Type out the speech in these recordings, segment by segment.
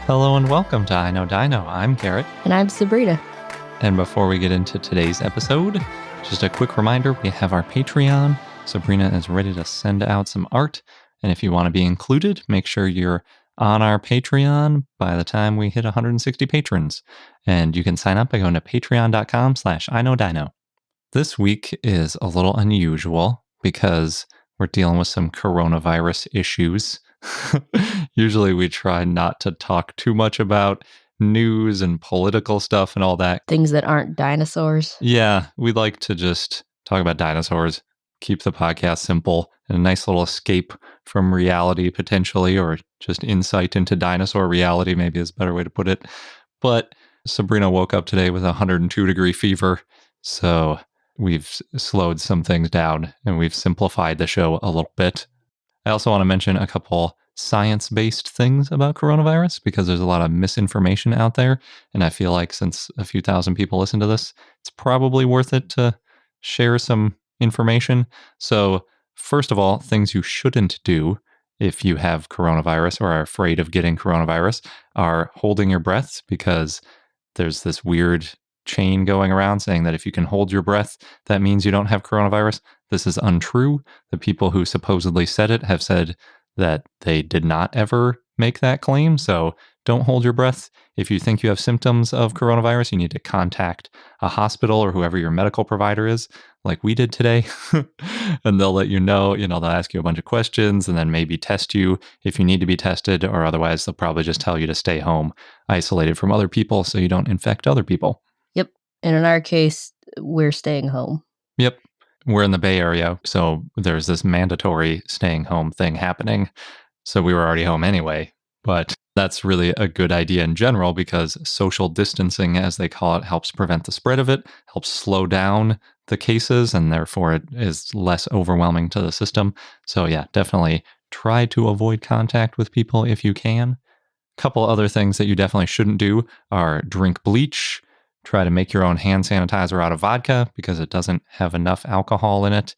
Hello and welcome to I Know Dino. I'm Garrett. And I'm Sabrina. And before we get into today's episode, just a quick reminder, we have our Patreon. Sabrina is ready to send out some art. And if you want to be included, make sure you're on our Patreon by the time we hit 160 patrons. And you can sign up by going to patreon.com/iknowdino. This week is a little unusual because we're dealing with some coronavirus issues. Usually we try not to talk too much about news and political stuff and all that. Things that aren't dinosaurs. Yeah, we like to just talk about dinosaurs, keep the podcast simple, and a nice little escape from reality potentially, or just insight into dinosaur reality, maybe is a better way to put it. But Sabrina woke up today with a 102-degree fever, so we've slowed some things down and we've simplified the show a little bit. I also want to mention a couple science-based things about coronavirus because there's a lot of misinformation out there. And I feel like since a few thousand people listen to this, it's probably worth it to share some information. So first of all, things you shouldn't do if you have coronavirus or are afraid of getting coronavirus are holding your breath, because there's this weird chain going around saying that if you can hold your breath, that means you don't have coronavirus. This is untrue. The people who supposedly said it have said that they did not ever make that claim. So don't hold your breath. If you think you have symptoms of coronavirus, you need to contact a hospital or whoever your medical provider is, like we did today. And they'll let you know, they'll ask you a bunch of questions and then maybe test you if you need to be tested, or otherwise they'll probably just tell you to stay home, isolated from other people so you don't infect other people. Yep. And in our case, we're staying home. Yep. We're in the Bay Area, so there's this mandatory staying home thing happening. So we were already home anyway, but that's really a good idea in general because social distancing, as they call it, helps prevent the spread of it, helps slow down the cases, and therefore it is less overwhelming to the system. So yeah, definitely try to avoid contact with people if you can. A couple other things that you definitely shouldn't do are drink bleach. Try to make your own hand sanitizer out of vodka because it doesn't have enough alcohol in it.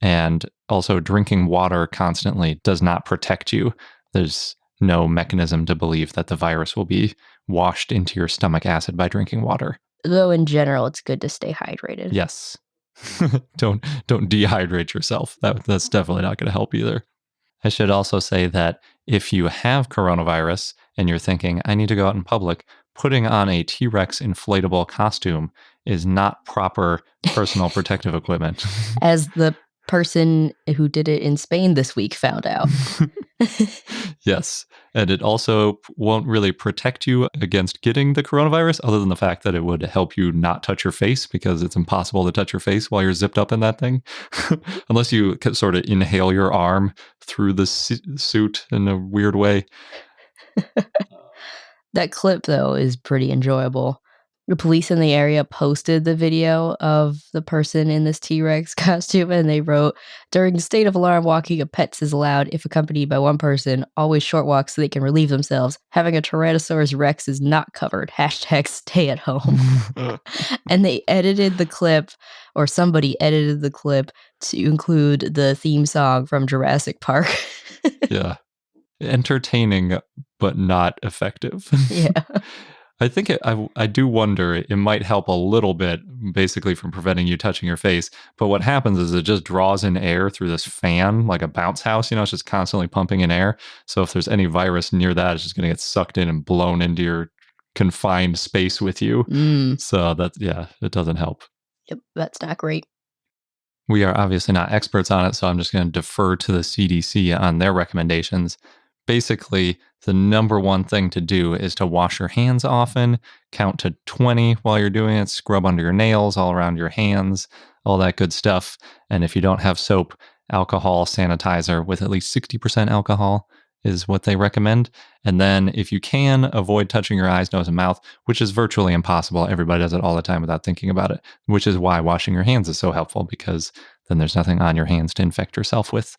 And also, drinking water constantly does not protect you. There's no mechanism to believe that the virus will be washed into your stomach acid by drinking water. Though in general, it's good to stay hydrated. Yes. Don't dehydrate yourself. That's definitely not going to help either. I should also say that if you have coronavirus and you're thinking, I need to go out in public, putting on a T-Rex inflatable costume is not proper personal protective equipment. As the person who did it in Spain this week found out. Yes. And it also won't really protect you against getting the coronavirus, other than the fact that it would help you not touch your face, because it's impossible to touch your face while you're zipped up in that thing. Unless you can sort of inhale your arm through the suit in a weird way. That clip, though, is pretty enjoyable. The police in the area posted the video of the person in this T-Rex costume, and they wrote, "During a state of alarm, walking of pets is allowed if accompanied by one person. Always short walks so they can relieve themselves. Having a Tyrannosaurus Rex is not covered. Hashtag stay at home." And they edited the clip, or somebody edited the clip, to include the theme song from Jurassic Park. Yeah. Entertaining, but not effective. Yeah. I think I do wonder, it might help a little bit, basically from preventing you touching your face. But what happens is it just draws in air through this fan, like a bounce house. It's just constantly pumping in air. So if there's any virus near that, it's just going to get sucked in and blown into your confined space with you. So it doesn't help. Yep, that's not great. We are obviously not experts on it, so I'm just going to defer to the CDC on their recommendations. Basically, the number one thing to do is to wash your hands often, count to 20 while you're doing it, scrub under your nails, all around your hands, all that good stuff. And if you don't have soap, alcohol sanitizer with at least 60% alcohol is what they recommend. And then if you can, avoid touching your eyes, nose, and mouth, which is virtually impossible. Everybody does it all the time without thinking about it, which is why washing your hands is so helpful, because then there's nothing on your hands to infect yourself with.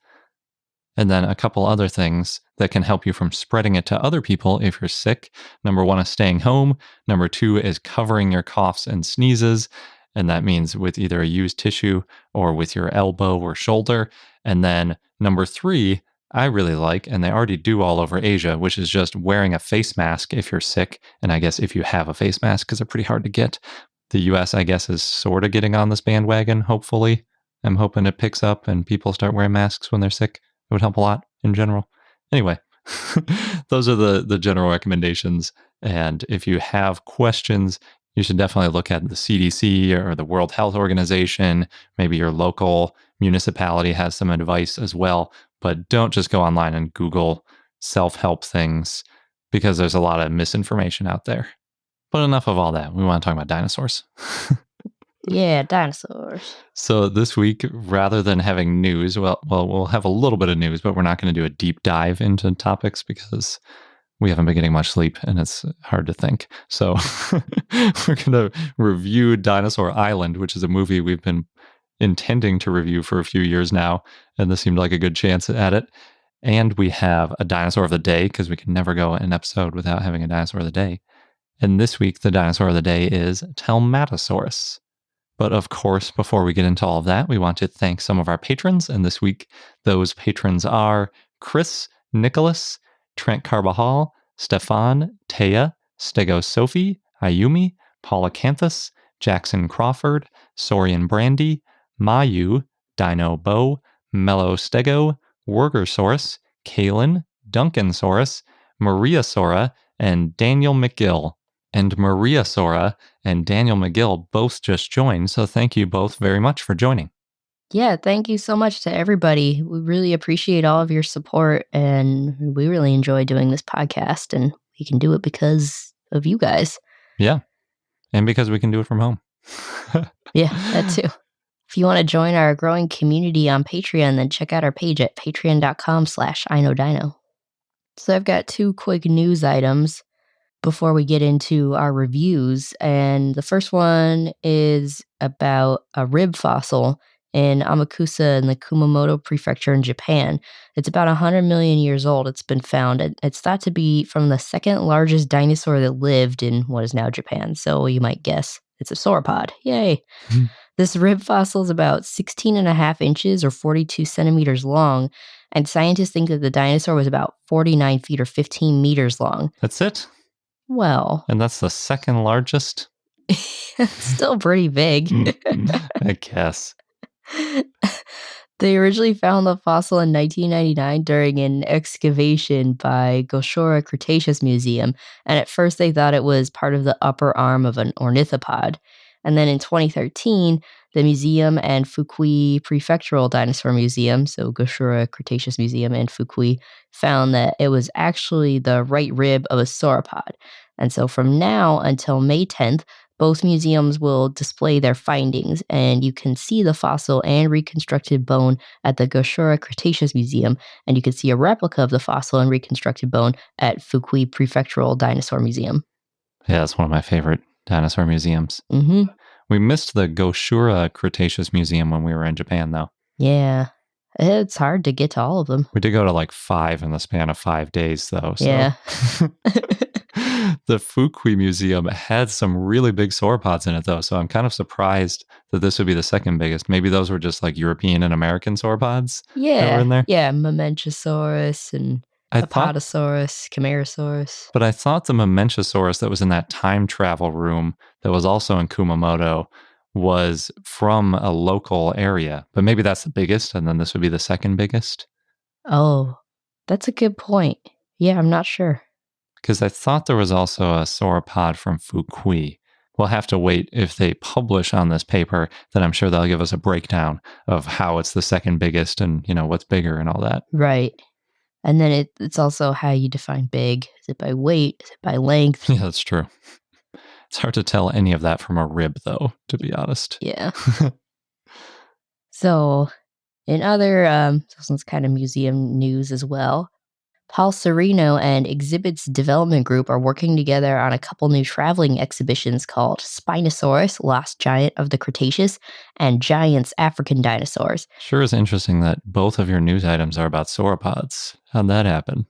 And then a couple other things that can help you from spreading it to other people if you're sick. Number one is staying home. Number two is covering your coughs and sneezes. And that means with either a used tissue or with your elbow or shoulder. And then number three, I really like, and they already do all over Asia, which is just wearing a face mask if you're sick. And I guess if you have a face mask, because they're pretty hard to get. The US, I guess, is sort of getting on this bandwagon, hopefully. I'm hoping it picks up and people start wearing masks when they're sick. It would help a lot in general. Anyway, those are the general recommendations. And if you have questions, you should definitely look at the CDC or the World Health Organization. Maybe your local municipality has some advice as well. But don't just go online and Google self-help things because there's a lot of misinformation out there. But enough of all that. We want to talk about dinosaurs. Yeah, dinosaurs. So this week, rather than having news, well, we'll have a little bit of news, but we're not going to do a deep dive into topics because we haven't been getting much sleep and it's hard to think. So we're going to review Dinosaur Island, which is a movie we've been intending to review for a few years now, and this seemed like a good chance at it. And we have a dinosaur of the day because we can never go an episode without having a dinosaur of the day. And this week, the dinosaur of the day is Telmatosaurus. But of course, before we get into all of that, we want to thank some of our patrons. And this week, those patrons are Chris, Nicholas, Trent Carbajal, Stefan, Taya, Stego Sophie, Ayumi, Paula Canthus, Jackson Crawford, Sorian Brandy, Mayu, Dino Bo, Mello Stego, Wergersaurus, Kalen, Duncansaurus, Maria Sora, and Daniel McGill. And Maria Sora and Daniel McGill both just joined, so thank you both very much for joining. Yeah, thank you so much to everybody. We really appreciate all of your support, and we really enjoy doing this podcast, and we can do it because of you guys. Yeah, and because we can do it from home. Yeah, that too. If you want to join our growing community on Patreon, then check out our page at patreon.com/iknowdino. So I've got 2 quick news items before we get into our reviews. And the first one is about a rib fossil in Amakusa in the Kumamoto Prefecture in Japan. It's about 100 million years old. It's been found. It's thought to be from the second largest dinosaur that lived in what is now Japan. So you might guess it's a sauropod. Yay. This rib fossil is about 16.5 inches or 42 centimeters long. And scientists think that the dinosaur was about 49 feet or 15 meters long. That's it? Well. And that's the second largest? Still pretty big. I guess. They originally found the fossil in 1999 during an excavation by Goshora Cretaceous Museum, and at first they thought it was part of the upper arm of an ornithopod. And then in 2013, the museum and Fukui Prefectural Dinosaur Museum, so Goshora Cretaceous Museum and Fukui, found that it was actually the right rib of a sauropod. And so from now until May 10th, both museums will display their findings, and you can see the fossil and reconstructed bone at the Goshora Cretaceous Museum, and you can see a replica of the fossil and reconstructed bone at Fukui Prefectural Dinosaur Museum. Yeah, it's one of my favorite dinosaur museums. Mm-hmm. We missed the Goshura Cretaceous Museum when we were in Japan, though. Yeah. It's hard to get to all of them. We did go to like 5 in the span of 5 days, though. So. Yeah. The Fukui Museum had some really big sauropods in it, though, so I'm kind of surprised that this would be the second biggest. Maybe those were just like European and American sauropods that were in there? Yeah, Mamenchosaurus and Apatosaurus, Camarasaurus. But I thought the Mamenchosaurus that was in that time travel room that was also in Kumamoto was from a local area. But maybe that's the biggest, and then this would be the second biggest. Oh, that's a good point. Yeah, I'm not sure. Because I thought there was also a sauropod from Fukui. We'll have to wait. If they publish on this paper, then I'm sure they'll give us a breakdown of how it's the second biggest and, what's bigger and all that. Right. And then it's also how you define big. Is it by weight? Is it by length? Yeah, that's true. It's hard to tell any of that from a rib, though, to be honest. Yeah. So, in other, this one's kind of museum news as well. Paul Serino and Exhibits Development Group are working together on a couple new traveling exhibitions called Spinosaurus, Lost Giant of the Cretaceous, and Giants, African Dinosaurs. Sure is interesting that both of your news items are about sauropods. How'd that happen?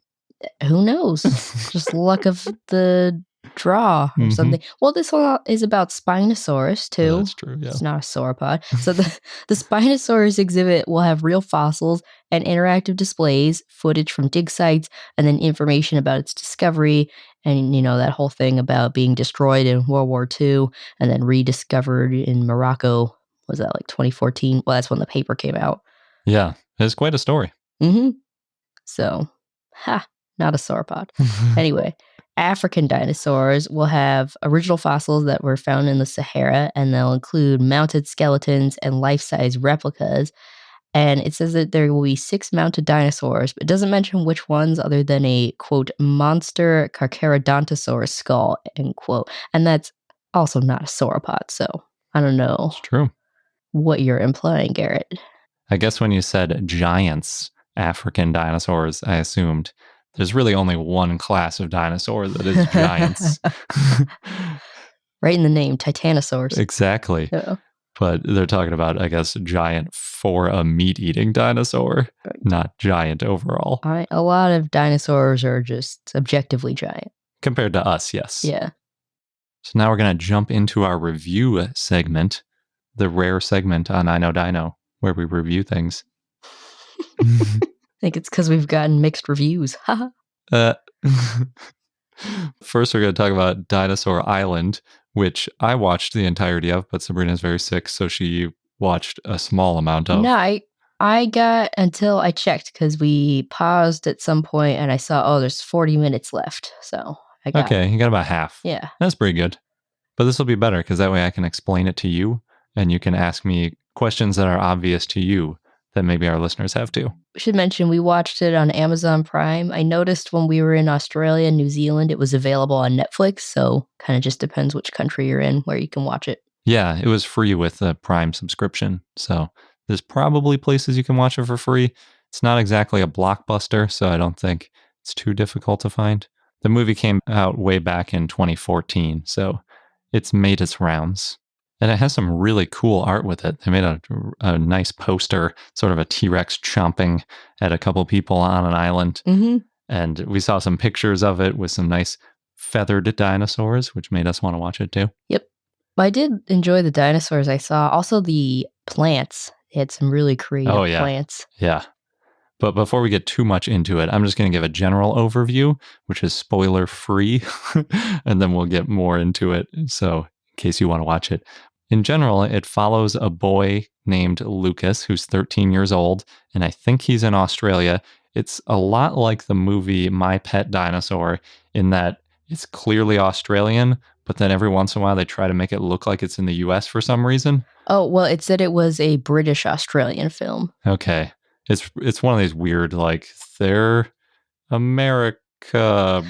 Who knows? Just luck of the draw or something. Well, this one is about Spinosaurus too. Oh, that's true. Yeah. It's not a sauropod. So the Spinosaurus exhibit will have real fossils and interactive displays, footage from dig sites, and then information about its discovery. And, that whole thing about being destroyed in World War II and then rediscovered in Morocco. Was that like 2014? Well, that's when the paper came out. Yeah. It's quite a story. So, not a sauropod. Anyway, African dinosaurs will have original fossils that were found in the Sahara, and they'll include mounted skeletons and life-size replicas. And it says that there will be 6 mounted dinosaurs, but it doesn't mention which ones other than a, quote, monster Carcharodontosaurus skull, end quote. And that's also not a sauropod, so I don't know. It's true. What you're implying, Garrett. I guess when you said giants, African dinosaurs, I assumed there's really only one class of dinosaur that is giants. Right in the name, Titanosaurs. Exactly. But they're talking about, I guess, giant for a meat-eating dinosaur, not giant overall. A lot of dinosaurs are just objectively giant. Compared to us, yes. Yeah. So now we're going to jump into our review segment, the rare segment on I Know Dino, where we review things. I think it's because we've gotten mixed reviews. First, we're going to talk about Dinosaur Island, which I watched the entirety of, but Sabrina's very sick, so she watched a small amount of. No, I got until I checked because we paused at some point and I saw, there's 40 minutes left. So I got. Okay, you got about half. Yeah. That's pretty good. But this will be better because that way I can explain it to you and you can ask me questions that are obvious to you that maybe our listeners have too. We should mention we watched it on Amazon Prime. I noticed when we were in Australia and New Zealand, it was available on Netflix. So kind of just depends which country you're in where you can watch it. Yeah, it was free with the Prime subscription. So there's probably places you can watch it for free. It's not exactly a blockbuster, so I don't think it's too difficult to find. The movie came out way back in 2014, so it's made its rounds. And it has some really cool art with it. They made a nice poster, sort of a T-Rex chomping at a couple people on an island. And we saw some pictures of it with some nice feathered dinosaurs, which made us want to watch it too. Yep. I did enjoy the dinosaurs I saw. Also the plants. They had some really creative plants. Yeah. But before we get too much into it, I'm just going to give a general overview, which is spoiler free. And then we'll get more into it. So in case you want to watch it. In general, it follows a boy named Lucas, who's 13 years old, and I think he's in Australia. It's a lot like the movie My Pet Dinosaur in that it's clearly Australian, but then every once in a while they try to make it look like it's in the US for some reason. Oh, well, it said it was a British-Australian film. Okay. It's one of these weird, like, they're America,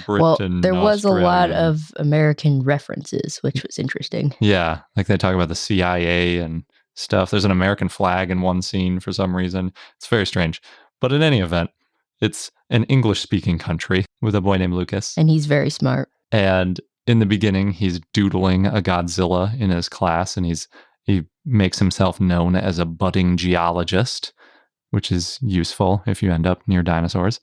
Britain, there was Australia. a lot of American references, which was interesting. Yeah, like they talk about the CIA and stuff. There's an American flag in one scene for some reason. It's very strange. But in any event, it's an English-speaking country with a boy named Lucas. And he's very smart. And in the beginning, he's doodling a Godzilla in his class, and he makes himself known as a budding geologist, which is useful if you end up near dinosaurs.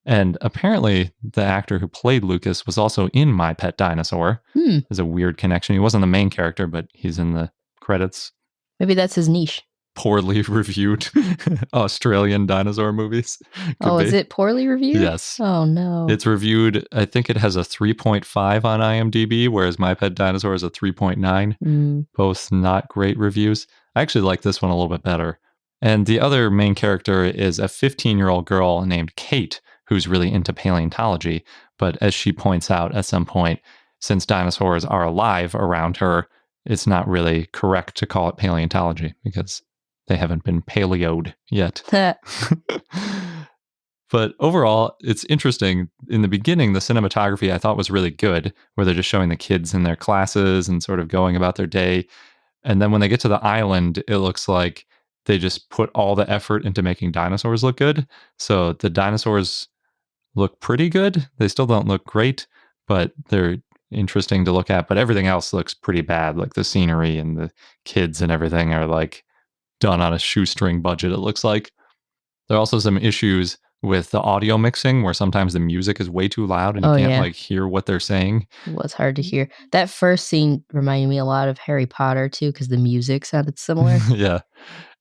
And apparently, the actor who played Lucas was also in My Pet Dinosaur. There's a weird connection. He wasn't the main character, but he's in the credits. Maybe that's his niche. Poorly reviewed Australian dinosaur movies. Is it poorly reviewed? Yes. Oh, no. It's reviewed, I think it has a 3.5 on IMDb, whereas My Pet Dinosaur is a 3.9. Both not great reviews. I actually like this one a little bit better. And the other main character is a 15-year-old girl named Kate, who's really into paleontology. But as she points out at some point, since dinosaurs are alive around her, it's not really correct to call it paleontology because they haven't been paleoed yet. But overall, it's interesting. In the beginning, the cinematography I thought was really good, where they're just showing the kids in their classes and sort of going about their day. And then when they get to the island, it looks like they just put all the effort into making dinosaurs look good. So the dinosaurs look pretty good. They still don't look great, but they're interesting to look at. But everything else looks pretty bad. Like the scenery and the kids and everything are like done on a shoestring budget, it looks like. There are also some issues with the audio mixing where sometimes the music is way too loud and you can't like hear what they're saying. It was hard to hear. That first scene reminded me a lot of Harry Potter too, because the music sounded similar. Yeah.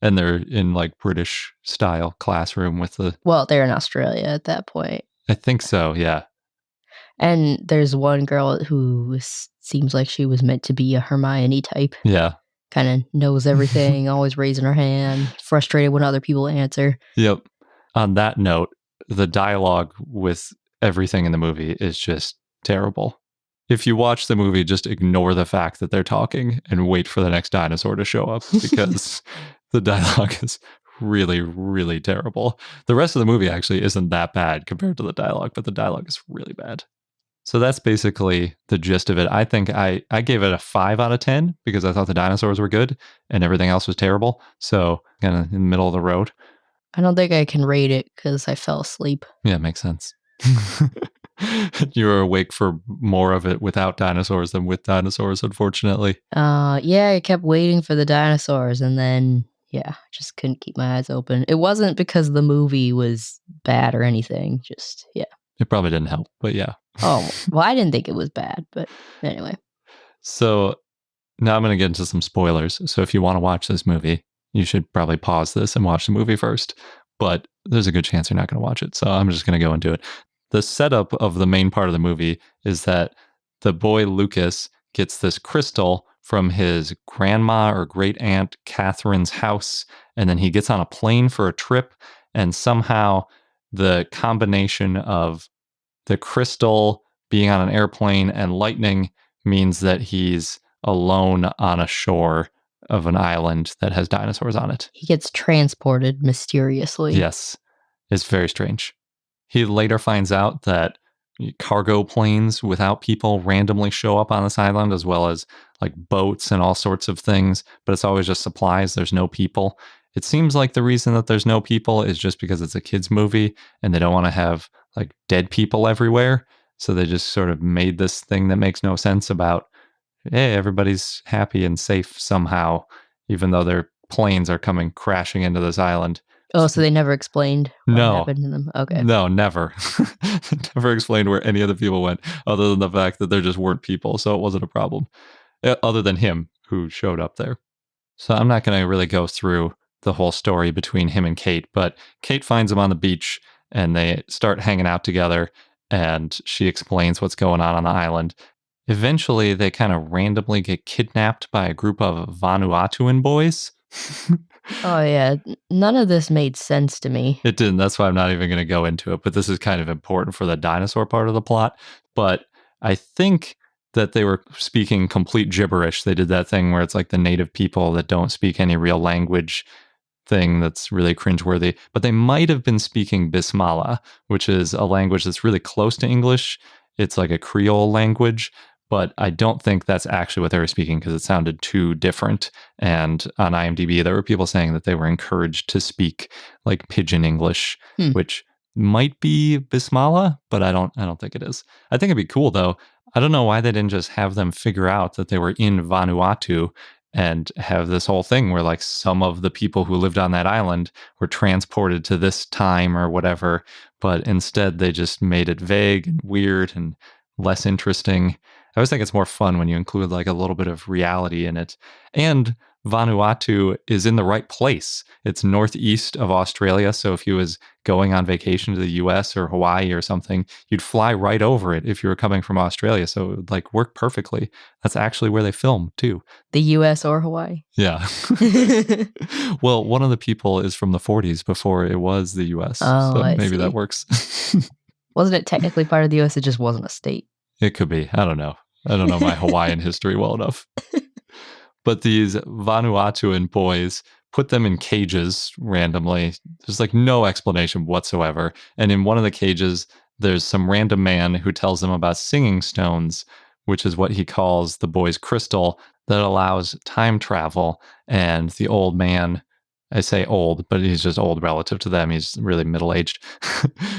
And they're in like British style classroom with the... Well, they're in Australia at that point. I think so, yeah. And there's one girl who seems like she was meant to be a Hermione type. Yeah. Kind of knows everything, always raising her hand, frustrated when other people answer. Yep. On that note, the dialogue with everything in the movie is just terrible. If you watch the movie, just ignore the fact that they're talking and wait for the next dinosaur to show up because the dialogue is really, really terrible. The rest of the movie actually isn't that bad compared to the dialogue, but the dialogue is really bad. So that's basically the gist of it. I think I gave it a 5 out of 10 because I thought the dinosaurs were good and everything else was terrible. So kind of in the middle of the road. I don't think I can rate it because I fell asleep. Yeah, makes sense. You were awake for more of it without dinosaurs than with dinosaurs, unfortunately. Yeah, I kept waiting for the dinosaurs and then, I just couldn't keep my eyes open. It wasn't because the movie was bad or anything, just, It probably didn't help, but yeah. Oh, well, I didn't think it was bad, but anyway. So now I'm going to get into some spoilers. So if you want to watch this movie, you should probably pause this and watch the movie first. But there's a good chance you're not going to watch it. So I'm just going to go into it. The setup of the main part of the movie is that the boy Lucas gets this crystal from his grandma or great aunt Catherine's house. And then he gets on a plane for a trip. And somehow the combination of the crystal being on an airplane and lightning means that he's alone on a shore of an island that has dinosaurs on it. He gets transported mysteriously. Yes. It's very strange. He later finds out that cargo planes without people randomly show up on this island, as well as like boats and all sorts of things, but it's always just supplies. There's no people. It seems like the reason that there's no people is just because it's a kid's movie and they don't want to have like dead people everywhere. So they just sort of made this thing that makes no sense about, hey, everybody's happy and safe somehow, even though their planes are coming crashing into this island. Oh, so they never explained what happened to them? Okay. No, never. Never explained where any of the people went, other than the fact that there just weren't people, so it wasn't a problem. Other than him, who showed up there. So I'm not going to really go through the whole story between him and Kate, but Kate finds him on the beach, and they start hanging out together, and she explains what's going on the island. Eventually, they kind of randomly get kidnapped by a group of Vanuatuan boys. Oh, yeah. None of this made sense to me. It didn't. That's why I'm not even going to go into it. But this is kind of important for the dinosaur part of the plot. But I think that they were speaking complete gibberish. They did that thing where it's like the native people that don't speak any real language thing that's really cringeworthy. But they might have been speaking Bismillah, which is a language that's really close to English. It's like a Creole language. But I don't think that's actually what they were speaking because it sounded too different. And on IMDb, there were people saying that they were encouraged to speak like pidgin English, which might be Bismillah, but I don't think it is. I think it'd be cool though. I don't know why they didn't just have them figure out that they were in Vanuatu and have this whole thing where like some of the people who lived on that island were transported to this time or whatever. But instead they just made it vague and weird and less interesting. I always think it's more fun when you include like a little bit of reality in it. And Vanuatu is in the right place. It's northeast of Australia. So if you was going on vacation to the US or Hawaii or something, you'd fly right over it if you were coming from Australia. So it would like work perfectly. That's actually where they film too. The US or Hawaii? Yeah. Well, one of the people is from the 40s before it was the US. Oh, so I maybe see. that works. Wasn't it technically part of the US? It just wasn't a state. It could be. I don't know. I don't know my Hawaiian history well enough. But these Vanuatuan boys put them in cages randomly. There's like no explanation whatsoever. And in one of the cages, there's some random man who tells them about singing stones, which is what he calls the boy's crystal that allows time travel. And the old man, I say old, but he's just old relative to them. He's really middle-aged.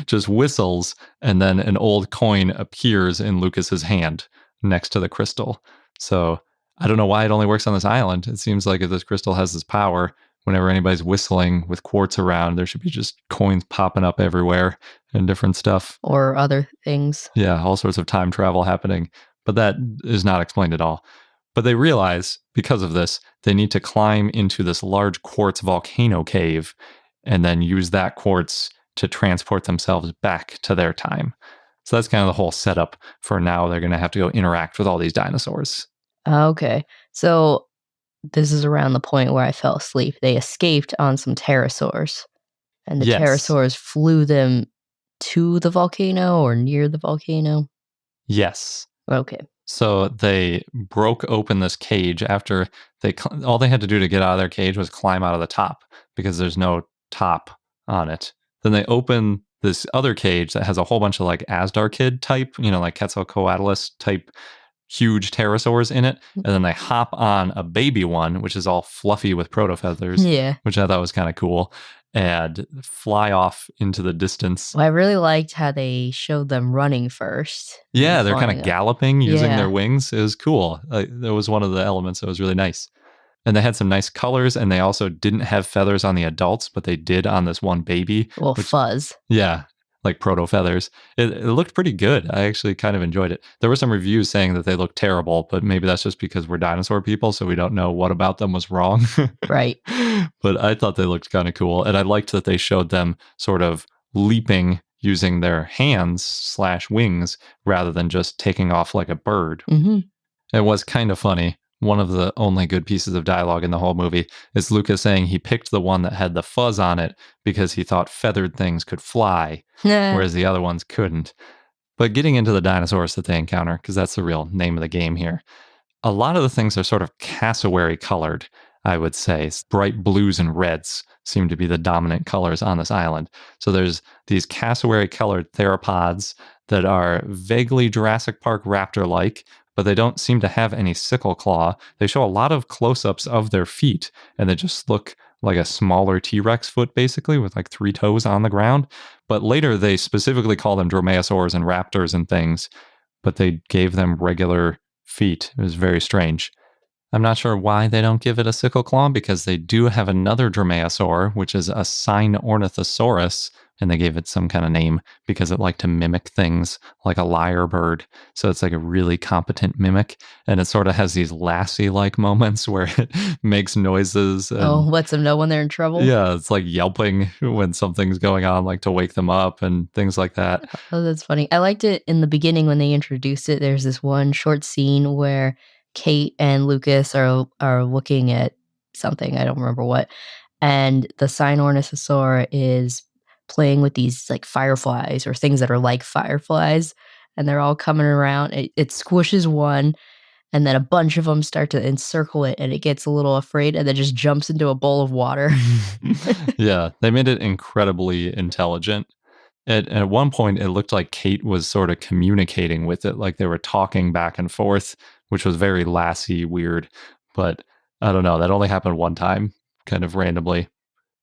Just whistles, and then an old coin appears in Lucas's hand next to the crystal. So I don't know why it only works on this island. It seems like if this crystal has this power, whenever anybody's whistling with quartz around, there should be just coins popping up everywhere and different stuff. Or other things. Yeah, all sorts of time travel happening. But that is not explained at all. But they realize, because of this, they need to climb into this large quartz volcano cave and then use that quartz to transport themselves back to their time. So that's kind of the whole setup for now. They're going to have to go interact with all these dinosaurs. Okay. So this is around the point where I fell asleep. They escaped on some pterosaurs. And the Yes. pterosaurs flew them to the volcano or near the volcano? Yes. Okay. So they broke open this cage after all they had to do to get out of their cage was climb out of the top because there's no top on it. Then they open this other cage that has a whole bunch of like Asdarkid type, like Quetzalcoatlus type huge pterosaurs in it. And then they hop on a baby one, which is all fluffy with protofeathers, Yeah. which I thought was kind of cool, and fly off into the distance. Well, I really liked how they showed them running first. Yeah, they're kind flying of up. galloping using Yeah. their wings. It was cool. That was one of the elements that was really nice. And they had some nice colors, and they also didn't have feathers on the adults, but they did on this one baby. Well, fuzz. Yeah, like proto feathers. It looked pretty good. I actually kind of enjoyed it. There were some reviews saying that they looked terrible, but maybe that's just because we're dinosaur people, so we don't know what about them was wrong. Right. But I thought they looked kind of cool, and I liked that they showed them sort of leaping using their hands/wings rather than just taking off like a bird. Mm-hmm. It was kind of funny. One of the only good pieces of dialogue in the whole movie is Lucas saying he picked the one that had the fuzz on it because he thought feathered things could fly, whereas the other ones couldn't. But getting into the dinosaurs that they encounter, because that's the real name of the game here, a lot of the things are sort of cassowary colored, I would say. Bright blues and reds seem to be the dominant colors on this island. So there's these cassowary colored theropods that are vaguely Jurassic Park raptor-like, but they don't seem to have any sickle claw. They show a lot of close-ups of their feet, and they just look like a smaller T-Rex foot, basically, with like 3 toes on the ground. But later, they specifically call them dromaeosaurs and raptors and things, but they gave them regular feet. It was very strange. I'm not sure why they don't give it a sickle claw, because they do have another dromaeosaur, which is a Sinornithosaurus, and they gave it some kind of name because it liked to mimic things like a lyrebird. So it's like a really competent mimic, and it sort of has these Lassie-like moments where it makes noises. And, lets them know when they're in trouble? Yeah, it's like yelping when something's going on, like to wake them up and things like that. Oh, that's funny. I liked it in the beginning when they introduced it. There's this one short scene where Kate and Lucas are looking at something, I don't remember what, and the Sinornithosaur is playing with these like fireflies or things that are like fireflies, and they're all coming around. It squishes one, and then a bunch of them start to encircle it, and it gets a little afraid and then just jumps into a bowl of water. Yeah, they made it incredibly intelligent. At one point, it looked like Kate was sort of communicating with it, like they were talking back and forth, which was very Lassie weird. But I don't know, that only happened one time, kind of randomly.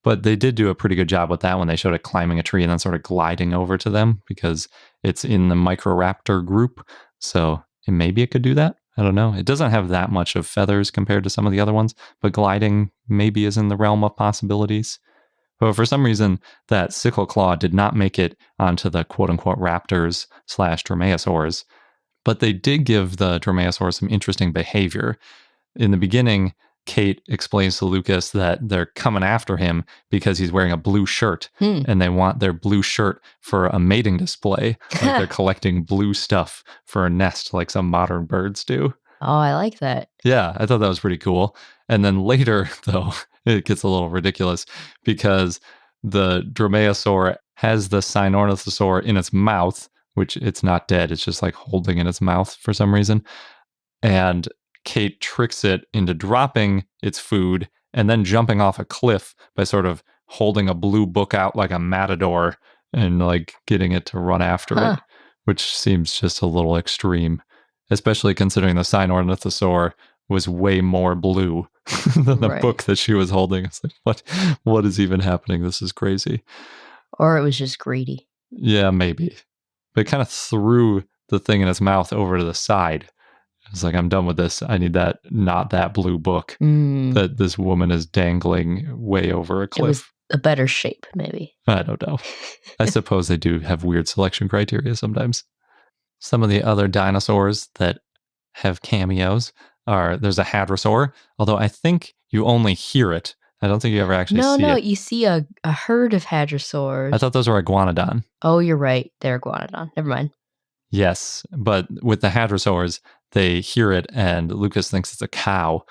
But they did do a pretty good job with that when they showed it climbing a tree and then sort of gliding over to them, because it's in the Microraptor group. So maybe it could do that. I don't know. It doesn't have that much of feathers compared to some of the other ones, but gliding maybe is in the realm of possibilities. But for some reason, that sickle claw did not make it onto the quote-unquote raptors/dromaeosaurs. But they did give the dromaeosaurs some interesting behavior. In the beginning, Kate explains to Lucas that they're coming after him because he's wearing a blue shirt, and they want their blue shirt for a mating display. Like they're collecting blue stuff for a nest like some modern birds do. Oh, I like that. Yeah, I thought that was pretty cool. And then later, though, it gets a little ridiculous because the dromaeosaur has the Sinornithosaur in its mouth, which it's not dead. It's just like holding in its mouth for some reason. And Kate tricks it into dropping its food and then jumping off a cliff by sort of holding a blue book out like a matador and like getting it to run after it, which seems just a little extreme, especially considering the Sinornithosaur was way more blue than the book that she was holding. It's like, what is even happening? This is crazy. Or it was just greedy. Yeah, maybe. But it kind of threw the thing in its mouth over to the side. It's like, I'm done with this. I need that, not that blue book that this woman is dangling way over a cliff. It was a better shape, maybe. I don't know. I suppose they do have weird selection criteria sometimes. Some of the other dinosaurs that have cameos are, there's a hadrosaur, although I think you only hear it. I don't think you ever actually see it. You see a herd of hadrosaurs. I thought those were iguanodon. Oh, you're right. They're iguanodon. Never mind. Yes, but with the hadrosaurs, they hear it and Lucas thinks it's a cow.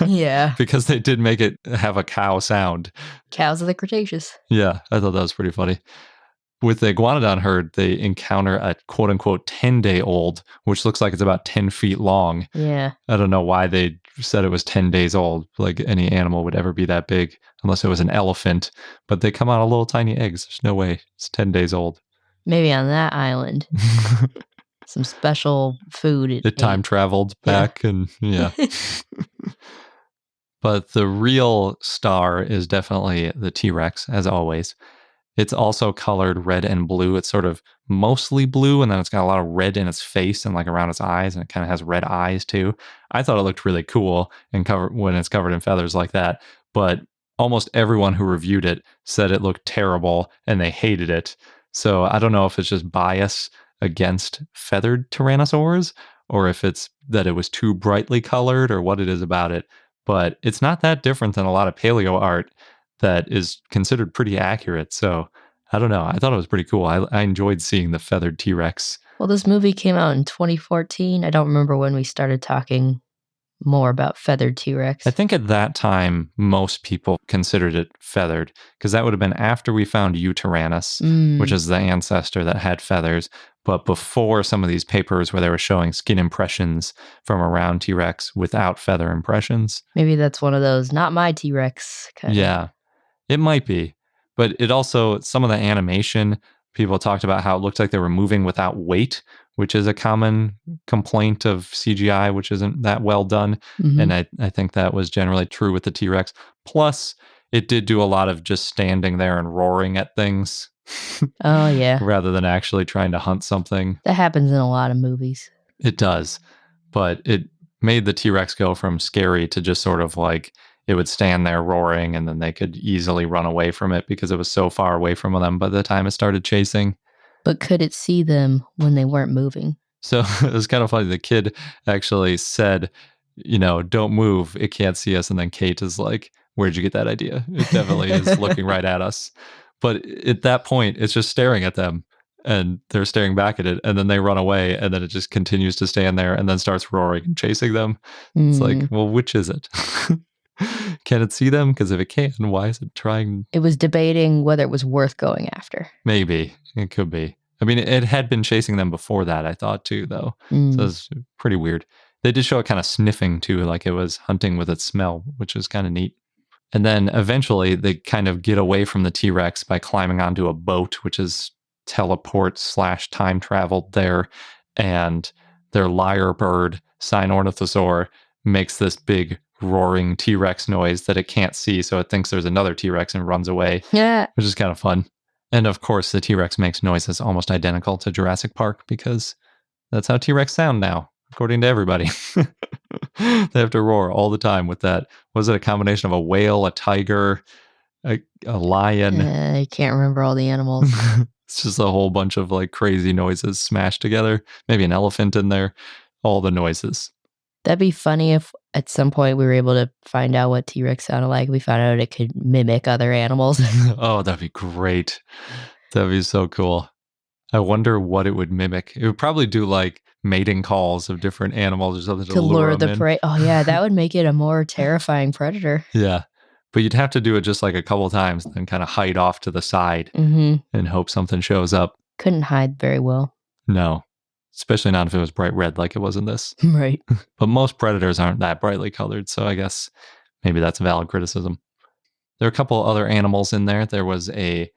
Yeah. Because they did make it have a cow sound. Cows of the Cretaceous. Yeah, I thought that was pretty funny. With the iguanodon herd, they encounter a quote-unquote 10-day-old, which looks like it's about 10 feet long. Yeah. I don't know why they said it was 10 days old. Like any animal would ever be that big, unless it was an elephant. But they come out of little tiny eggs. There's no way it's 10 days old. Maybe on that island. Some special food. It time traveled back and yeah. But the real star is definitely the T-Rex, as always. It's also colored red and blue. It's sort of mostly blue, and then it's got a lot of red in its face and like around its eyes, and it kind of has red eyes too. I thought it looked really cool and when it's covered in feathers like that. But almost everyone who reviewed it said it looked terrible and they hated it. So I don't know if it's just bias against feathered tyrannosaurs or if it's that it was too brightly colored or what it is about it. But it's not that different than a lot of paleo art that is considered pretty accurate. So I don't know. I thought it was pretty cool. I enjoyed seeing the feathered T-Rex. Well, this movie came out in 2014. I don't remember when we started talking more about feathered T-Rex. I think at that time, most people considered it feathered because that would have been after we found Eutyrannus, which is the ancestor that had feathers, but before some of these papers where they were showing skin impressions from around T-Rex without feather impressions. Maybe that's one of those, not my T-Rex kind Yeah, it might be. But it also, some of the animation, people talked about how it looked like they were moving without weight, which is a common complaint of CGI, which isn't that well done. And I think that was generally true with the T-Rex. Plus, it did do a lot of just standing there and roaring at things. Oh, yeah. Rather than actually trying to hunt something. That happens in a lot of movies. It does. But it made the T-Rex go from scary to just sort of like, it would stand there roaring and then they could easily run away from it because it was so far away from them by the time it started chasing. But could it see them when they weren't moving? So it was kind of funny. The kid actually said, don't move. It can't see us. And then Kate is like, where'd you get that idea? It definitely is looking right at us. But at that point, it's just staring at them and they're staring back at it. And then they run away and then it just continues to stand there and then starts roaring and chasing them. It's like, well, which is it? Can it see them? Because if it can, why is it trying? It was debating whether it was worth going after. Maybe. It could be. I mean, it had been chasing them before that, I thought, too, though. So it's pretty weird. They did show it kind of sniffing, too, like it was hunting with its smell, which was kind of neat. And then eventually they kind of get away from the T-Rex by climbing onto a boat, which is teleport/time traveled there. And their lyre bird, Sinornithosaur, makes this big roaring T-Rex noise that it can't see, so it thinks there's another T-Rex and runs away, which is kind of fun. And of course, the T-Rex makes noises almost identical to Jurassic Park because that's how T-Rex sound now, according to everybody. They have to roar all the time with that. Was it a combination of a whale, a tiger, a lion? I can't remember all the animals. It's just a whole bunch of like crazy noises smashed together. Maybe an elephant in there. All the noises. That'd be funny if at some point we were able to find out what T-Rex sounded like. We found out it could mimic other animals. Oh, that'd be great. That'd be so cool. I wonder what it would mimic. It would probably do like mating calls of different animals or something to lure the prey. Oh yeah, that would make it a more terrifying predator. Yeah. But you'd have to do it just like a couple times and then kind of hide off to the side and hope something shows up. Couldn't hide very well. No. Especially not if it was bright red like it was in this. Right. But most predators aren't that brightly colored, so I guess maybe that's a valid criticism. There are a couple other animals in there. There was a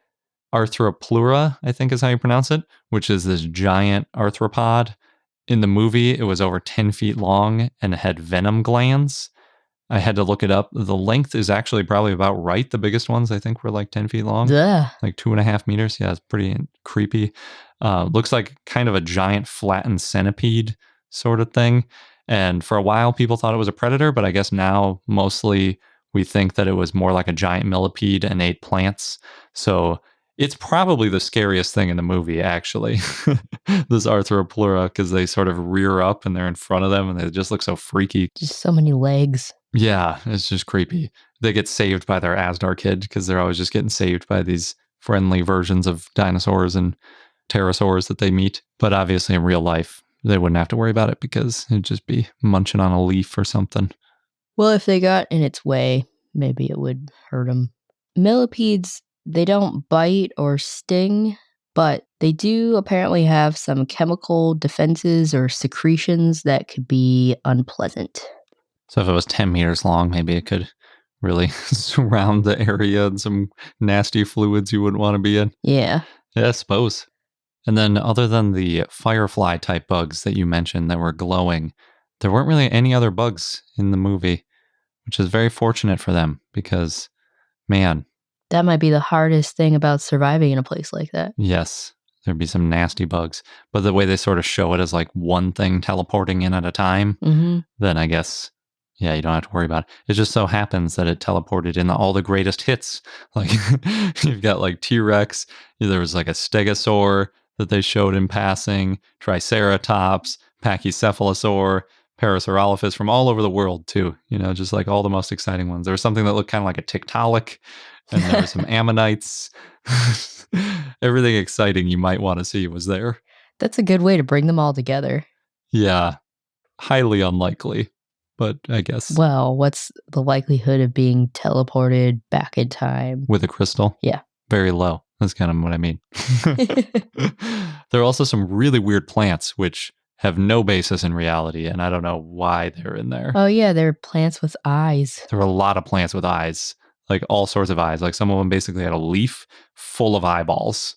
Arthropleura, I think is how you pronounce it, which is this giant arthropod. In the movie, it was over 10 feet long and it had venom glands. I had to look it up. The length is actually probably about right. The biggest ones, I think, were like 10 feet long. Duh. Like 2.5 meters. Yeah, it's pretty creepy. Looks like kind of a giant flattened centipede sort of thing. And for a while, people thought it was a predator, but I guess now mostly we think that it was more like a giant millipede and ate plants. So it's probably the scariest thing in the movie, actually, this Arthropleura, because they sort of rear up and they're in front of them and they just look so freaky. Just so many legs. Yeah, it's just creepy. They get saved by their Asdar kid because they're always just getting saved by these friendly versions of dinosaurs and pterosaurs that they meet. But obviously in real life, they wouldn't have to worry about it because it'd just be munching on a leaf or something. Well, if they got in its way, maybe it would hurt them. Millipedes, they don't bite or sting, but they do apparently have some chemical defenses or secretions that could be unpleasant. So if it was 10 meters long, maybe it could really surround the area in some nasty fluids you wouldn't want to be in. Yeah. Yeah, I suppose. And then other than the firefly type bugs that you mentioned that were glowing, there weren't really any other bugs in the movie, which is very fortunate for them because, man. That might be the hardest thing about surviving in a place like that. Yes, there'd be some nasty bugs. But the way they sort of show it as like one thing teleporting in at a time, then I guess, yeah, you don't have to worry about it. It just so happens that it teleported in all the greatest hits. Like you've got like T-Rex, there was like a stegosaur that they showed in passing, Triceratops, Pachycephalosaur, Parasaurolophus from all over the world too. Just like all the most exciting ones. There was something that looked kind of like a Tiktaalik, and there were some ammonites. Everything exciting you might want to see was there. That's a good way to bring them all together. Yeah, highly unlikely, but I guess. Well, what's the likelihood of being teleported back in time? With a crystal? Yeah. Very low. That's kind of what I mean. There are also some really weird plants which have no basis in reality, and I don't know why they're in there. Oh, yeah, they're plants with eyes. There were a lot of plants with eyes, like all sorts of eyes. Like some of them basically had a leaf full of eyeballs,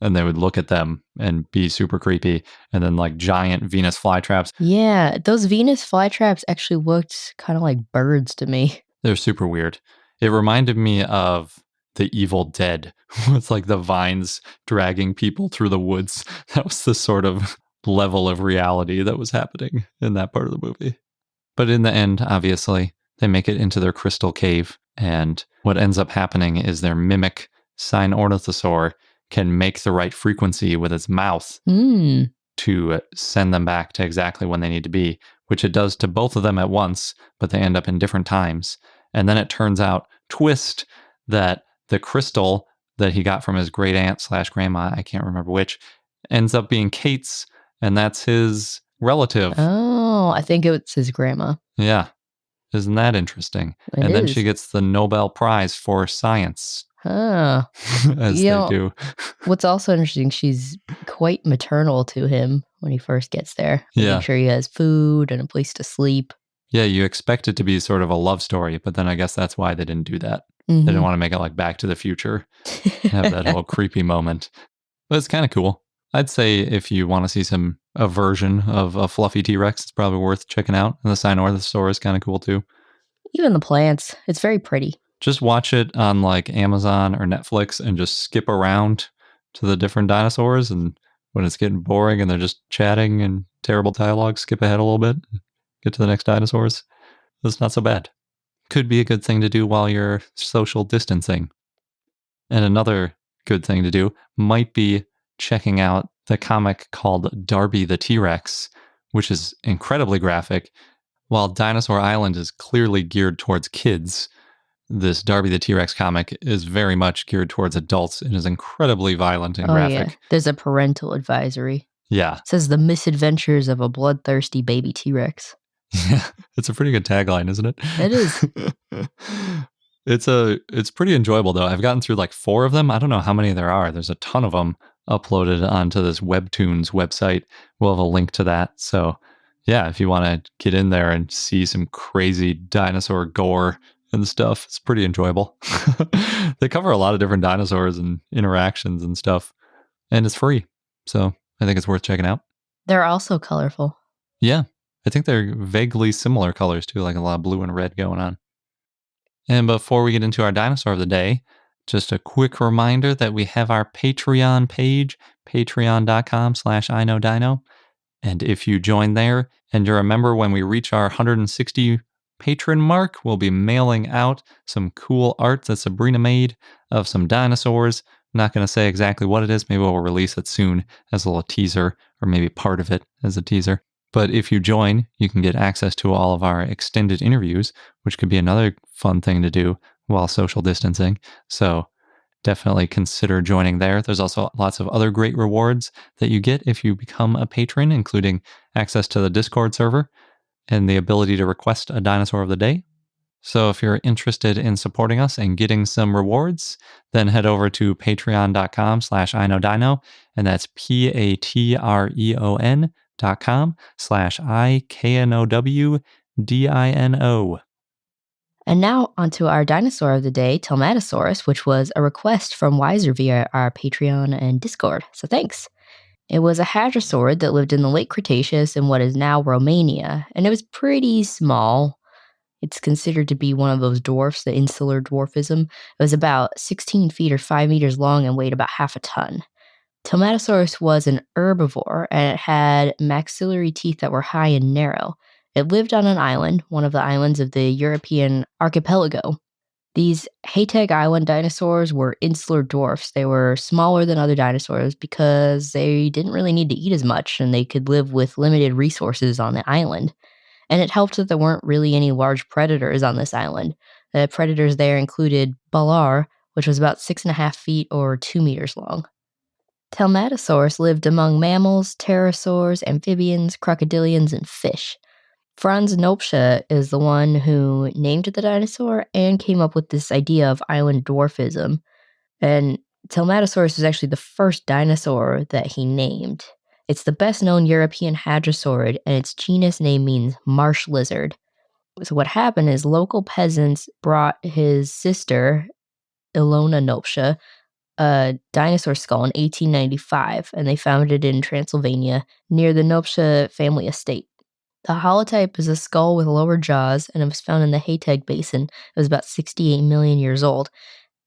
and they would look at them and be super creepy. And then like giant Venus flytraps. Yeah, those Venus flytraps actually looked kind of like birds to me. They're super weird. It reminded me of The Evil Dead with like the vines dragging people through the woods. That was the sort of level of reality that was happening in that part of the movie. But in the end, obviously, they make it into their crystal cave. And what ends up happening is their mimic Sinornithosaur can make the right frequency with its mouth to send them back to exactly when they need to be, which it does to both of them at once, but they end up in different times. And then it turns out, twist, that the crystal that he got from his great aunt / grandma, I can't remember which, ends up being Kate's, and that's his relative. Oh, I think it's his grandma. Yeah. Isn't that interesting? And then she gets the Nobel Prize for science. Huh. As they do. What's also interesting, she's quite maternal to him when he first gets there. Making sure he has food and a place to sleep. Yeah, you expect it to be sort of a love story, but then I guess that's why they didn't do that. They didn't want to make it like Back to the Future. Have that whole creepy moment. But it's kind of cool. I'd say if you want to see a version of a fluffy T-Rex, it's probably worth checking out. And the Sinornithosaurus is kind of cool too. Even the plants. It's very pretty. Just watch it on like Amazon or Netflix and just skip around to the different dinosaurs. And when it's getting boring and they're just chatting and terrible dialogue, skip ahead a little bit, get to the next dinosaurs. It's not so bad. Could be a good thing to do while you're social distancing. And another good thing to do might be checking out the comic called Darbi the T-Rex, which is incredibly graphic. While Dinosaur Island is clearly geared towards kids, this Darbi the T-Rex comic is very much geared towards adults and is incredibly violent and graphic. Yeah. There's a parental advisory. Yeah. It says the misadventures of a bloodthirsty baby T-Rex. Yeah, it's a pretty good tagline, isn't it? It is. It's pretty enjoyable though. I've gotten through like 4 of them. I don't know how many there are. There's a ton of them uploaded onto this Webtoons website. We'll have a link to that. So yeah, if you want to get in there and see some crazy dinosaur gore and stuff, it's pretty enjoyable. They cover a lot of different dinosaurs and interactions and stuff, and it's free. So I think it's worth checking out. They're also colorful. Yeah. I think they're vaguely similar colors too, like a lot of blue and red going on. And before we get into our dinosaur of the day, just a quick reminder that we have our Patreon page, patreon.com/iknowdino. And if you join there and you're a member, when we reach our 160 patron mark, we'll be mailing out some cool art that Sabrina made of some dinosaurs. I'm not going to say exactly what it is. Maybe we'll release it soon as a little teaser, or maybe part of it as a teaser. But if you join, you can get access to all of our extended interviews, which could be another fun thing to do while social distancing. So definitely consider joining there. There's also lots of other great rewards that you get if you become a patron, including access to the Discord server and the ability to request a dinosaur of the day. So if you're interested in supporting us and getting some rewards, then head over to patreon.com/iknowdino, and that's patreon.com/iknowdino. And now onto our dinosaur of the day, Telmatosaurus, which was a request from Wiser via our Patreon and Discord. So thanks. It was a hadrosaurid that lived in the Late Cretaceous in what is now Romania, and it was pretty small. It's considered to be one of those dwarfs, the insular dwarfism. It was about 16 feet or 5 meters long and weighed about half a ton. Telmatosaurus was an herbivore, and it had maxillary teeth that were high and narrow. It lived on an island, one of the islands of the European Archipelago. These Hateg Island dinosaurs were insular dwarfs. They were smaller than other dinosaurs because they didn't really need to eat as much and they could live with limited resources on the island. And it helped that there weren't really any large predators on this island. The predators there included Balar, which was about 6.5 feet or 2 meters long. Telmatosaurus lived among mammals, pterosaurs, amphibians, crocodilians, and fish. Franz Nopsche is the one who named the dinosaur and came up with this idea of island dwarfism. And Telmatosaurus was actually the first dinosaur that he named. It's the best known European hadrosaurid, and its genus name means marsh lizard. So what happened is local peasants brought his sister, Ilona Nopsche, a dinosaur skull in 1895, and they found it in Transylvania near the Nopsche family estate. The holotype is a skull with lower jaws, and it was found in the Hateg Basin. It was about 68 million years old.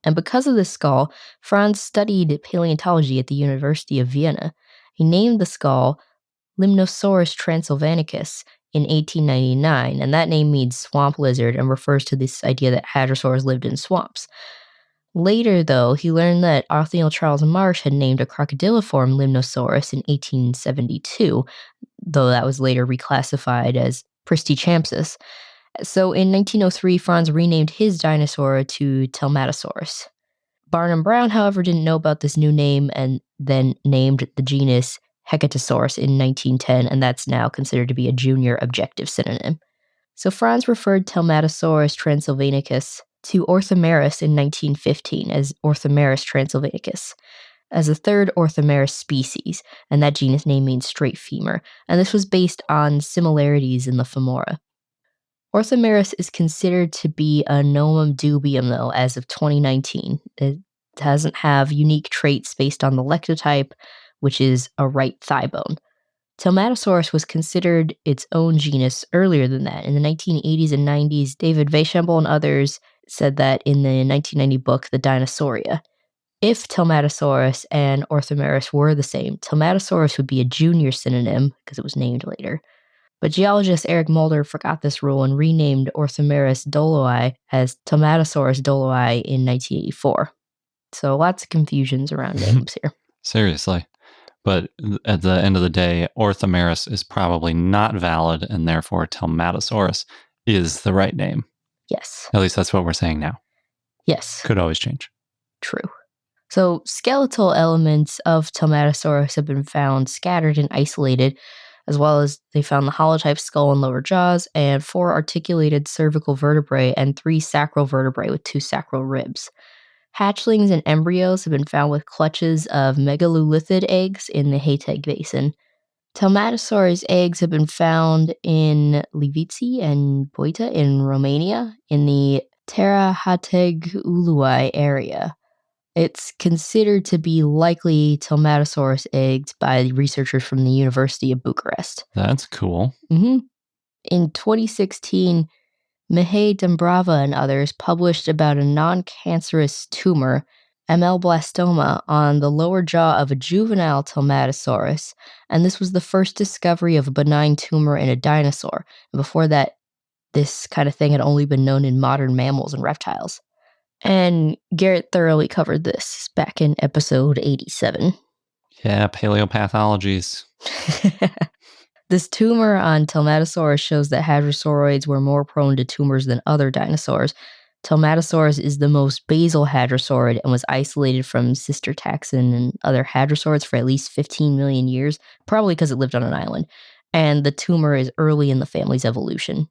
And because of this skull, Franz studied paleontology at the University of Vienna. He named the skull Limnosaurus transylvanicus in 1899, and that name means swamp lizard and refers to this idea that hadrosaurs lived in swamps. Later, though, he learned that Othniel Charles Marsh had named a crocodiliform Limnosaurus in 1872, though that was later reclassified as Pristichampsus. So in 1903, Franz renamed his dinosaur to Telmatosaurus. Barnum Brown, however, didn't know about this new name and then named the genus Hecatosaurus in 1910, and that's now considered to be a junior objective synonym. So Franz referred Telmatosaurus transylvanicus to Orthomeris in 1915 as Orthomeris transylvanicus, as a third Orthomeris species, and that genus name means straight femur, and this was based on similarities in the femora. Orthomeris is considered to be a novum dubium, though, as of 2019. It doesn't have unique traits based on the lectotype, which is a right thigh bone. Telmatosaurus was considered its own genus earlier than that. In the 1980s and 90s, David Weishamble and others said that in the 1990 book, The Dinosauria. If Telmatosaurus and Orthomeris were the same, Telmatosaurus would be a junior synonym because it was named later. But geologist Eric Mulder forgot this rule and renamed Orthomeris doloi as Telmatosaurus doloi in 1984. So lots of confusions around names here. Seriously. But at the end of the day, Orthomeris is probably not valid, and therefore Telmatosaurus is the right name. Yes. At least that's what we're saying now. Yes. Could always change. True. So skeletal elements of Telmatosaurus have been found scattered and isolated, as well as they found the holotype skull and lower jaws, and 4 articulated cervical vertebrae and 3 sacral vertebrae with 2 sacral ribs. Hatchlings and embryos have been found with clutches of megalolithid eggs in the Hateg Basin. Telmatosaurus eggs have been found in Livici and Boita in Romania in the Terra Hateg Ului area. It's considered to be likely Telmatosaurus eggs by researchers from the University of Bucharest. That's cool. In 2016, Mihai Dumbrava and others published about a non-cancerous tumor blastoma on the lower jaw of a juvenile Telmatosaurus, and this was the first discovery of a benign tumor in a dinosaur. And before that, this kind of thing had only been known in modern mammals and reptiles. And Garrett thoroughly covered this back in episode 87. Yeah, paleopathologies. This tumor on Telmatosaurus shows that hadrosauroids were more prone to tumors than other dinosaurs. Telmatosaurus is the most basal hadrosaurid and was isolated from sister taxon and other hadrosaurids for at least 15 million years, probably because it lived on an island. And the tumor is early in the family's evolution.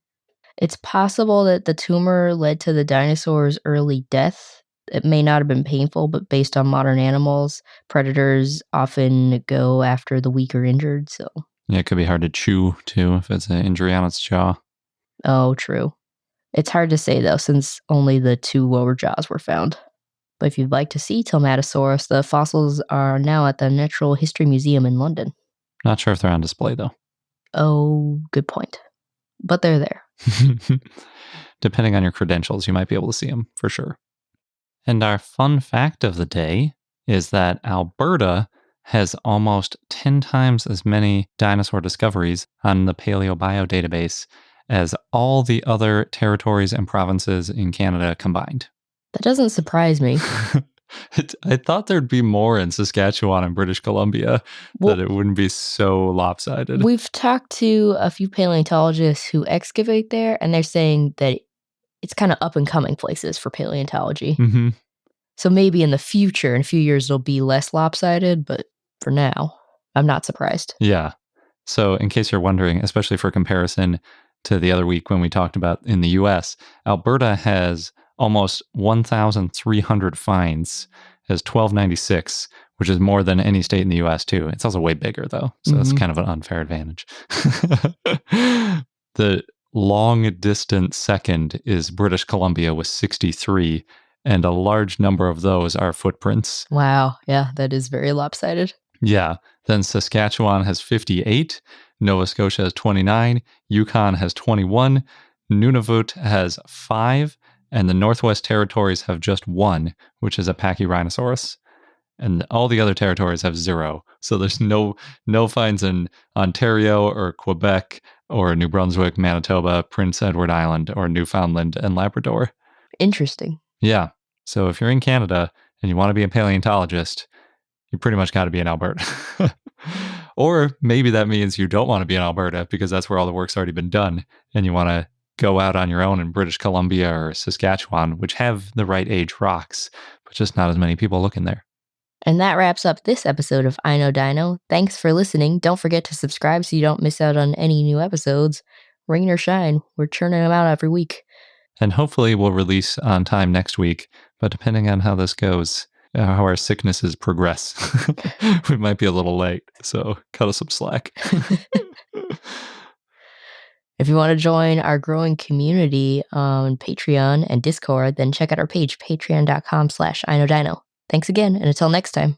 It's possible that the tumor led to the dinosaur's early death. It may not have been painful, but based on modern animals, predators often go after the weak or injured, so... Yeah, it could be hard to chew, too, if it's an injury on its jaw. Oh, true. It's hard to say, though, since only the 2 lower jaws were found. But if you'd like to see Telmatosaurus, the fossils are now at the Natural History Museum in London. Not sure if they're on display, though. Oh, good point. But they're there. Depending on your credentials, you might be able to see them, for sure. And our fun fact of the day is that Alberta has almost 10 times as many dinosaur discoveries on the Paleobio database as all the other territories and provinces in Canada combined. That doesn't surprise me. I thought there'd be more in Saskatchewan and British Columbia, that it wouldn't be so lopsided. We've talked to a few paleontologists who excavate there, and they're saying that it's kind of up-and-coming places for paleontology. Mm-hmm. So maybe in the future, in a few years, it'll be less lopsided, but for now, I'm not surprised. Yeah. So in case you're wondering, especially for comparison to the other week when we talked about in the US, Alberta has almost 1,300 finds, has 1,296, which is more than any state in the US too. It's also way bigger though, so that's kind of an unfair advantage. The long distant second is British Columbia with 63, and a large number of those are footprints. Wow, yeah, that is very lopsided. Yeah. Then Saskatchewan has 58, Nova Scotia has 29, Yukon has 21, Nunavut has 5, and the Northwest Territories have just 1, which is a Pachyrhinosaurus. And all the other territories have 0. So there's no finds in Ontario or Quebec or New Brunswick, Manitoba, Prince Edward Island, or Newfoundland and Labrador. Interesting. Yeah. So if you're in Canada and you want to be a paleontologist, you pretty much got to be in Alberta. Or maybe that means you don't want to be in Alberta because that's where all the work's already been done, and you want to go out on your own in British Columbia or Saskatchewan, which have the right age rocks, but just not as many people looking there. And that wraps up this episode of I Know Dino. Thanks for listening. Don't forget to subscribe so you don't miss out on any new episodes. Rain or shine, we're churning them out every week. And hopefully we'll release on time next week, but depending on how this goes, how our sicknesses progress, we might be a little late, so cut us some slack. If you want to join our growing community on Patreon and Discord, then check out our page, patreon.com/iknowdino. Thanks again, and until next time.